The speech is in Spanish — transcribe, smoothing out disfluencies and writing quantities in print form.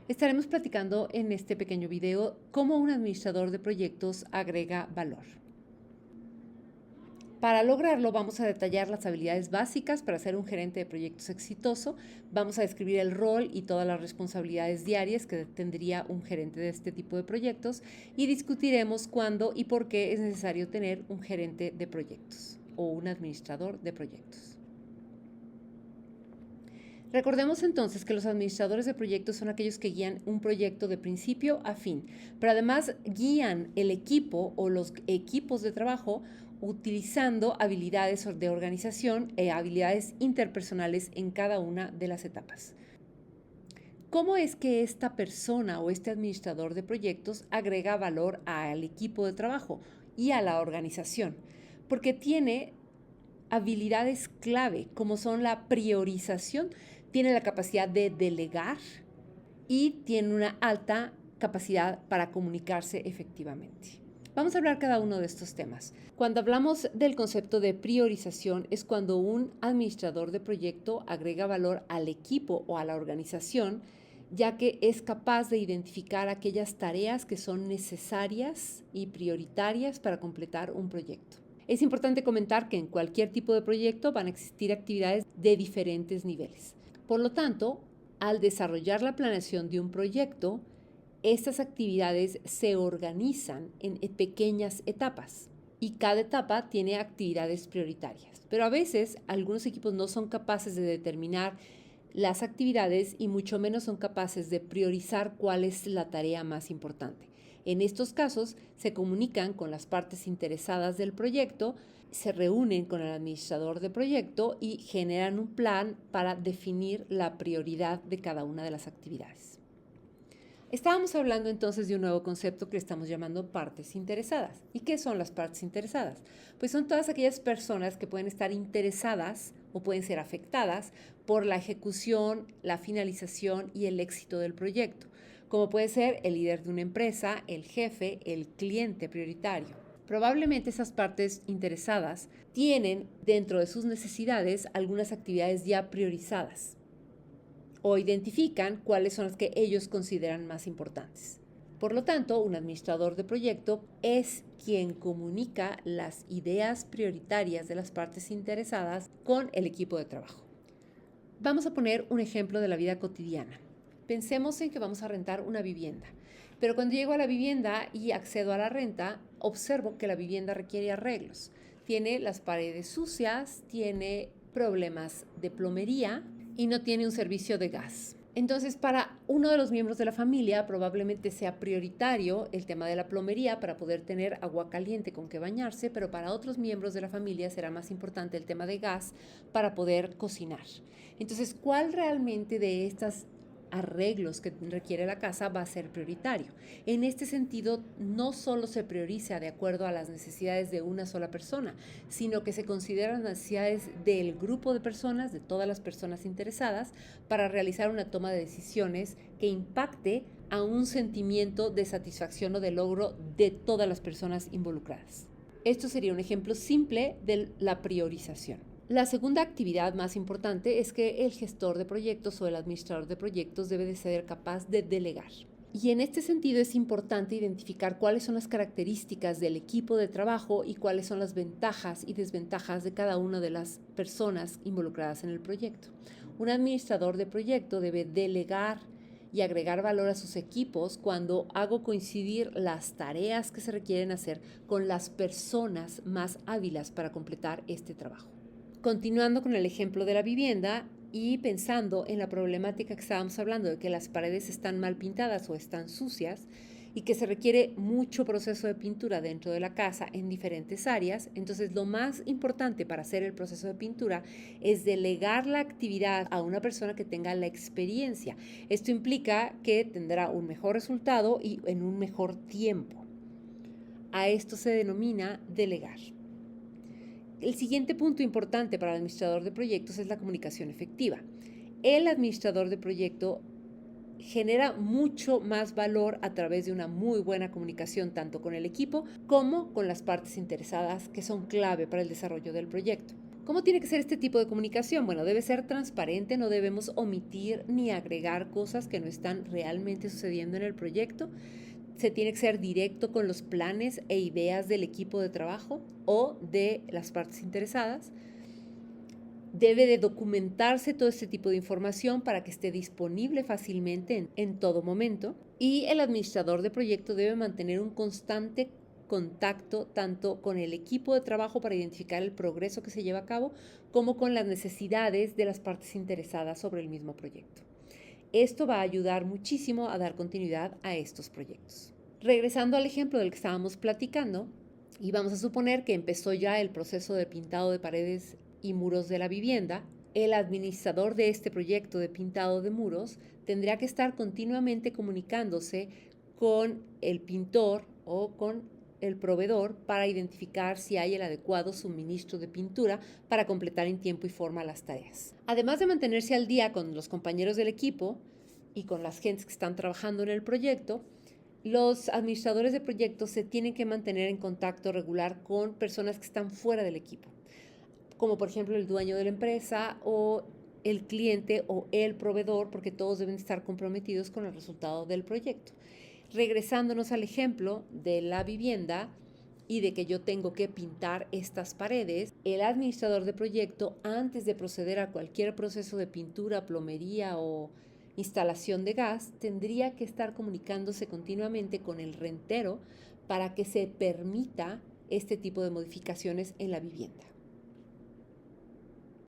Estaremos platicando en este pequeño video cómo un administrador de proyectos agrega valor. Para lograrlo vamos a detallar las habilidades básicas para ser un gerente de proyectos exitoso, vamos a describir el rol y todas las responsabilidades diarias que tendría un gerente de este tipo de proyectos y discutiremos cuándo y por qué es necesario tener un gerente de proyectos o un administrador de proyectos. Recordemos entonces que los administradores de proyectos son aquellos que guían un proyecto de principio a fin, pero además guían el equipo o los equipos de trabajo utilizando habilidades de organización e habilidades interpersonales en cada una de las etapas. ¿Cómo es que esta persona o este administrador de proyectos agrega valor al equipo de trabajo y a la organización? Porque tiene habilidades clave como son la priorización, tiene la capacidad de delegar y tiene una alta capacidad para comunicarse efectivamente. Vamos a hablar cada uno de estos temas. Cuando hablamos del concepto de priorización es cuando un administrador de proyecto agrega valor al equipo o a la organización, ya que es capaz de identificar aquellas tareas que son necesarias y prioritarias para completar un proyecto. Es importante comentar que en cualquier tipo de proyecto van a existir actividades de diferentes niveles. Por lo tanto, al desarrollar la planeación de un proyecto, estas actividades se organizan en pequeñas etapas y cada etapa tiene actividades prioritarias. Pero a veces algunos equipos no son capaces de determinar las actividades y mucho menos son capaces de priorizar cuál es la tarea más importante. En estos casos se comunican con las partes interesadas del proyecto, se reúnen con el administrador de proyecto y generan un plan para definir la prioridad de cada una de las actividades. Estábamos hablando entonces de un nuevo concepto que estamos llamando partes interesadas. ¿Y qué son las partes interesadas? Pues son todas aquellas personas que pueden estar interesadas o pueden ser afectadas por la ejecución, la finalización y el éxito del proyecto, como puede ser el líder de una empresa, el jefe, el cliente prioritario. Probablemente esas partes interesadas tienen dentro de sus necesidades algunas actividades ya priorizadas o identifican cuáles son las que ellos consideran más importantes. Por lo tanto, un administrador de proyecto es quien comunica las ideas prioritarias de las partes interesadas con el equipo de trabajo. Vamos a poner un ejemplo de la vida cotidiana. Pensemos en que vamos a rentar una vivienda, pero cuando llego a la vivienda y accedo a la renta, observo que la vivienda requiere arreglos. Tiene las paredes sucias, tiene problemas de plomería y no tiene un servicio de gas. Entonces, para uno de los miembros de la familia probablemente sea prioritario el tema de la plomería para poder tener agua caliente con que bañarse, pero para otros miembros de la familia será más importante el tema de gas para poder cocinar. Entonces, ¿cuál realmente de estas arreglos que requiere la casa va a ser prioritario? En este sentido, no solo se prioriza de acuerdo a las necesidades de una sola persona, sino que se consideran las necesidades del grupo de personas, de todas las personas interesadas, para realizar una toma de decisiones que impacte a un sentimiento de satisfacción o de logro de todas las personas involucradas. Esto sería un ejemplo simple de la priorización. La segunda actividad más importante es que el gestor de proyectos o el administrador de proyectos debe de ser capaz de delegar. Y en este sentido es importante identificar cuáles son las características del equipo de trabajo y cuáles son las ventajas y desventajas de cada una de las personas involucradas en el proyecto. Un administrador de proyecto debe delegar y agregar valor a sus equipos cuando hago coincidir las tareas que se requieren hacer con las personas más hábiles para completar este trabajo. Continuando con el ejemplo de la vivienda y pensando en la problemática que estábamos hablando de que las paredes están mal pintadas o están sucias y que se requiere mucho proceso de pintura dentro de la casa en diferentes áreas, entonces lo más importante para hacer el proceso de pintura es delegar la actividad a una persona que tenga la experiencia. Esto implica que tendrá un mejor resultado y en un mejor tiempo. A esto se denomina delegar. El siguiente punto importante para el administrador de proyectos es la comunicación efectiva. El administrador de proyecto genera mucho más valor a través de una muy buena comunicación tanto con el equipo como con las partes interesadas que son clave para el desarrollo del proyecto. ¿Cómo tiene que ser este tipo de comunicación? Bueno, debe ser transparente, no debemos omitir ni agregar cosas que no están realmente sucediendo en el proyecto. Se tiene que ser directo con los planes e ideas del equipo de trabajo o de las partes interesadas. Debe de documentarse todo este tipo de información para que esté disponible fácilmente en todo momento. Y el administrador de proyecto debe mantener un constante contacto tanto con el equipo de trabajo para identificar el progreso que se lleva a cabo, como con las necesidades de las partes interesadas sobre el mismo proyecto. Esto va a ayudar muchísimo a dar continuidad a estos proyectos. Regresando al ejemplo del que estábamos platicando, y vamos a suponer que empezó ya el proceso de pintado de paredes y muros de la vivienda, el administrador de este proyecto de pintado de muros tendría que estar continuamente comunicándose con el pintor o con el proveedor para identificar si hay el adecuado suministro de pintura para completar en tiempo y forma las tareas. Además de mantenerse al día con los compañeros del equipo y con las gentes que están trabajando en el proyecto, los administradores de proyectos se tienen que mantener en contacto regular con personas que están fuera del equipo, como por ejemplo el dueño de la empresa o el cliente o el proveedor, porque todos deben estar comprometidos con el resultado del proyecto. Regresándonos al ejemplo de la vivienda y de que yo tengo que pintar estas paredes, el administrador de proyecto, antes de proceder a cualquier proceso de pintura, plomería o instalación de gas, tendría que estar comunicándose continuamente con el rentero para que se permita este tipo de modificaciones en la vivienda.